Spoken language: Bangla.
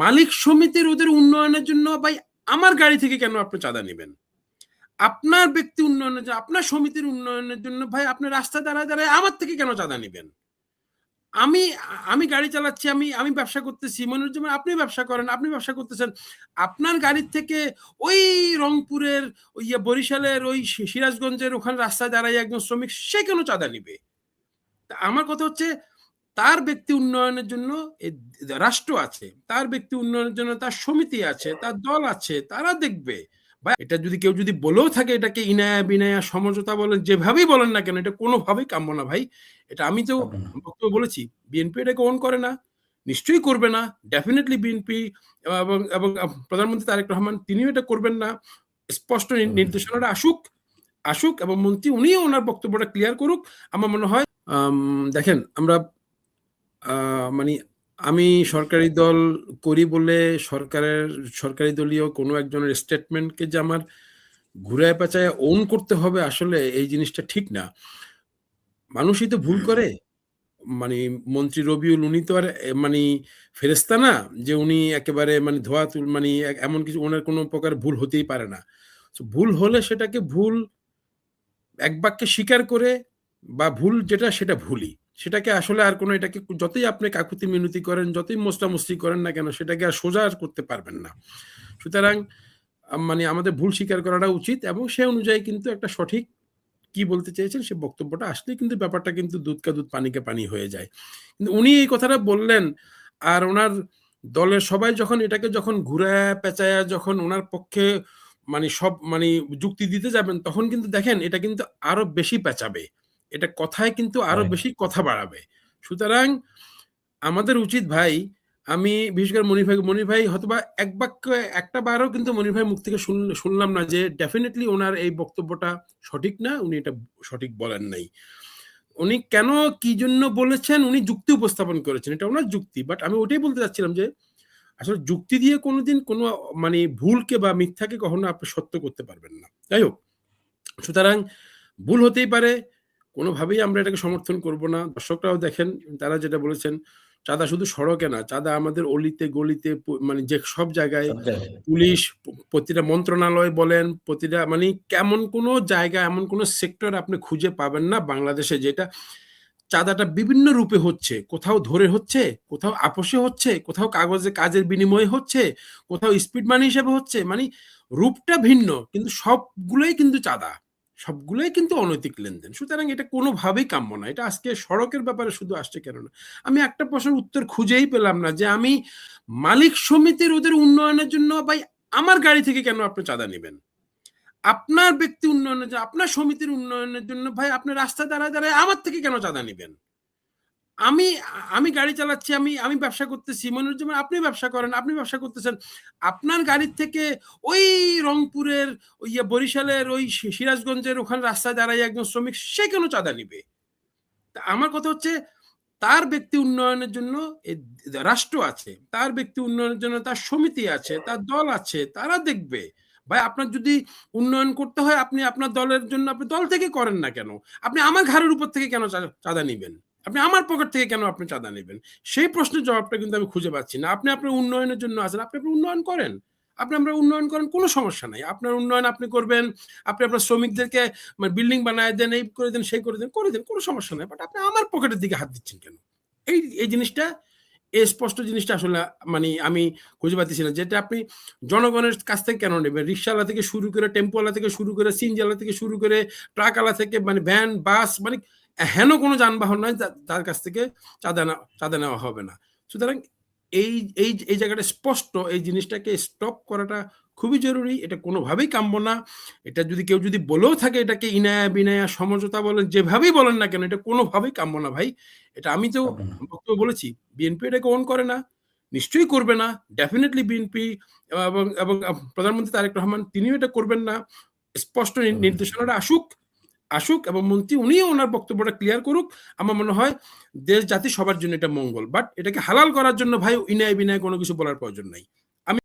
মালিক সমিতির ওদের উন্নয়নের জন্য ভাই আমার গাড়ি থেকে কেন আপনি চাঁদা নেবেন? আপনার ব্যক্তি উন্নয়নের জন্য, আপনার সমিতির উন্নয়নের জন্য ভাই আপনি রাস্তা দাঁড়ায় দাঁড়ায় আমার থেকে কেন চাঁদা নেবেন? আমি আমি গাড়ি চালাচ্ছি, আমি আমি ব্যবসা করতেছি, মনিরুজ্জামান আপনি ব্যবসা করেন, আপনি ব্যবসা করতেছেন, আপনার গাড়ির থেকে ওই রংপুরের ওই বরিশালের ওই সিরাজগঞ্জের ওখানে রাস্তায় দাঁড়ায় একজন শ্রমিক সে কেন চাঁদা নিবে? আমার কথা হচ্ছে তার ব্যক্তি উন্নয়নের জন্য রাষ্ট্র আছে, তার ব্যক্তি উন্নয়নের জন্য তার সমিতি আছে, তার দল আছে, তারা দেখবে। ভাই এটা যদি কেউ যদি বলেও থাকে এটাকে ইনায়া বিনায়া সমঝোতা বলেন, যেভাবেই বলেন না কেন, এটা কোনোভাবেই কাম্য না ভাই। এটা আমি তো বক্তব্য বলেছি, বিএনপি এটাকে ওন করে না, নিশ্চয়ই করবে না। ডেফিনেটলি বিএনপি এবং এবং প্রধানমন্ত্রী তারেক রহমান তিনিও এটা করবেন না। স্পষ্ট নির্দেশনাটা আসুক আসুক এবং মন্ত্রী উনিও ওনার বক্তব্যটা ক্লিয়ার করুক। আমার মনে হয় দেখেন আমরা মানে আমি সরকারি দল করি বলে সরকারি দলীয় কোনো একজনের স্টেটমেন্টকে যে আমার ঘুরায় পেঁচায় ওন করতে হবে, আসলে এই জিনিসটা ঠিক না। মানুষই তো ভুল করে। মানে মন্ত্রী রবিউল উনি তো আর মানে ফেরেস্তা না যে উনি একেবারে মানে ধোয়া তুল মানে এমন কিছু, ওনার কোনো প্রকার ভুল হতেই পারে না। ভুল হলে সেটাকে ভুল এক বাক্যে স্বীকার করে, বা ভুল যেটা সেটা ভুলই, সেটাকে আসলে আর কোনো, এটাকে যতই আপনি কাকুতি মিনতি করেন, যতই মোস্টামস্তি করেন না কেন, সেটাকে আর সোজা করতে পারবেন না। সুতরাং মানে আমাদের ভুল স্বীকার করাটা উচিত, এবং সে অনুযায়ী কিন্তু একটা সঠিক কি বলতে চেয়েছেন সে বক্তব্যটা আসলে কিন্তু ব্যাপারটা কিন্তু দুধ কা দুধ পানিকে পানি হয়ে যায়। কিন্তু উনি এই কথাটা বললেন, আর ওনার দলের সবাই যখন এটাকে যখন ঘুরায় পেঁচায়া যখন ওনার পক্ষে মানে সব মানে যুক্তি দিতে যাবেন, তখন কিন্তু দেখেন এটা কিন্তু আরো বেশি পেঁচাবে, এটা কথায় কিন্তু আরো বেশি কথা বাড়াবে। সুতরাং আমাদের উচিত ভাই, আমি বিশেষ করে মনির ভাই হয়তোবা এক বাক্য একটা বারও কিন্তু মনির ভাই মুখ থেকে শুনলাম না যে ডেফিনেটলি ওনার এই বক্তব্যটা সঠিক না, উনি এটা সঠিক বলেন নাই। উনি কেন কি জন্য বলেছেন উনি যুক্তি উপস্থাপন করেছেন, এটা ওনার যুক্তি। বাট আমি ওটাই বলতে চাচ্ছিলাম যে আসলে যুক্তি দিয়ে কোনোদিন কোনো মানে ভুলকে বা মিথ্যাকে কখনো আপনি সত্য করতে পারবেন না। যাই হোক, সুতরাং ভুল হতেই পারে, কোনোভাবেই আমরা এটাকে সমর্থন করব না। দর্শকরাও দেখেন তারা যেটা বলেছেন, চাঁদা শুধু সড়কে না, চাঁদা আমাদের অলিতে গলিতে মানে যে সব জায়গায়, পুলিশ, প্রতিটা মন্ত্রণালয় বলেন, প্রতিটা মানে কেমন কোনো জায়গা, এমন কোনো সেক্টর আপনি খুঁজে পাবেন না বাংলাদেশে যেটা চাঁদাটা বিভিন্ন রূপে হচ্ছে। কোথাও ধরে হচ্ছে, কোথাও আপোষে হচ্ছে, কোথাও কাগজে কাজের বিনিময়ে হচ্ছে, কোথাও স্পিড মানি হিসেবে হচ্ছে। মানে রূপটা ভিন্ন, কিন্তু সবগুলোই কিন্তু চাঁদা, সবগুলোই কিন্তু অনৈতিক লেনদেন। সুতরাং এটা কোনোভাবেই কাম্য না। এটা আজকে সড়কের ব্যাপারে শুধু আসছে কেন না, আমি একটা প্রশ্নের উত্তর খুঁজেই পেলাম না যে আমি মালিক সমিতির ওদের উন্নয়নের জন্য ভাই আমার গাড়ি থেকে কেন আপনি চাঁদা নেবেন? আপনার ব্যক্তি উন্নয়নের জন্য, আপনার সমিতির উন্নয়নের জন্য ভাই আপনি রাস্তা দাঁড়ায় দাঁড়ায় আমার থেকে কেন চাঁদা নেবেন? আমি আমি গাড়ি চালাচ্ছি, আমি আমি ব্যবসা করতেছি, মনিরুজ্জামান আপনি ব্যবসা করেন, আপনি ব্যবসা করতেছেন, আপনার গাড়ির থেকে ওই রংপুরের ওই বরিশালের ওই সিরাজগঞ্জের ওখানে রাস্তায় দাঁড়ায় একজন শ্রমিক সে কেন চাঁদা নিবে? আমার কথা হচ্ছে তার ব্যক্তি উন্নয়নের জন্য রাষ্ট্র আছে, তার ব্যক্তি উন্নয়নের জন্য তার সমিতি আছে, তার দল আছে, তারা দেখবে। ভাই আপনার যদি উন্নয়ন করতে হয়, আপনি আপনার দলের জন্য আপনি দল থেকে করেন না কেন? আপনি আমার ঘাড়ের উপর থেকে কেন চাঁদা নিবেন? আপনি আমার পকেট থেকে কেন আপনি চাঁদা নেবেন? সেই প্রশ্নের জবাবটা কিন্তু আমি খুঁজে পাচ্ছি না। আপনি আপনার উন্নয়নের জন্য আছেন, আপনি আপনার উন্নয়ন করেন, আপনি আমরা উন্নয়ন করেন, কোনো সমস্যা নাই। আপনার উন্নয়ন আপনি করবেন, আপনি আপনার শ্রমিকদেরকে মানে বিল্ডিং বানায় দেন, এই করে দেন, সেই করে দেন, কোনো সমস্যা নাই। বাট আপনি আমার পকেটের দিকে হাত দিচ্ছেন কেন? এই এই জিনিসটা, এই স্পষ্ট জিনিসটা আসলে মানে আমি খুঁজে পাচ্ছি না, যেটা আপনি জনগণের কাছ থেকে কেন নেবেন? রিক্সাওয়ালা থেকে শুরু করে, টেম্পোওয়ালা থেকে শুরু করে, সিএনজিওয়ালা থেকে শুরু করে, ট্রাকওয়ালা থেকে মানে ভ্যান, বাস, মানে হেন কোনো যানবাহন নয় তার কাছ থেকে চাঁদা নেওয়া হবে না। সুতরাং এই এই এই জায়গাটা স্পষ্ট, এই জিনিসটাকে স্টপ করাটা খুবই জরুরি। এটা কোনোভাবেই কাম্য না। এটা যদি কেউ যদি বলেও থাকে এটাকে ইনায়া বিনায়া সমঝোতা বলেন, যেভাবেই বলেন না কেন, এটা কোনোভাবেই কাম্য না ভাই। এটা আমি তো বক্তব্য বলেছি, বিএনপি এটাকে ওন করে না, নিশ্চয়ই করবে না। ডেফিনেটলি বিএনপি এবং এবং প্রধানমন্ত্রী তারেক রহমান তিনিও এটা করবেন না। স্পষ্ট নির্দেশনাটা আসুক এবং মন্ত্রী উনিও ওনার বক্তব্যটা ক্লিয়ার করুক। আমার মনে হয় দেশ জাতি সবার জন্য এটা মঙ্গল। বাট এটাকে হালাল করার জন্য ভাই ইনায় বিনায় কোনো কিছু বলার প্রয়োজন নাই।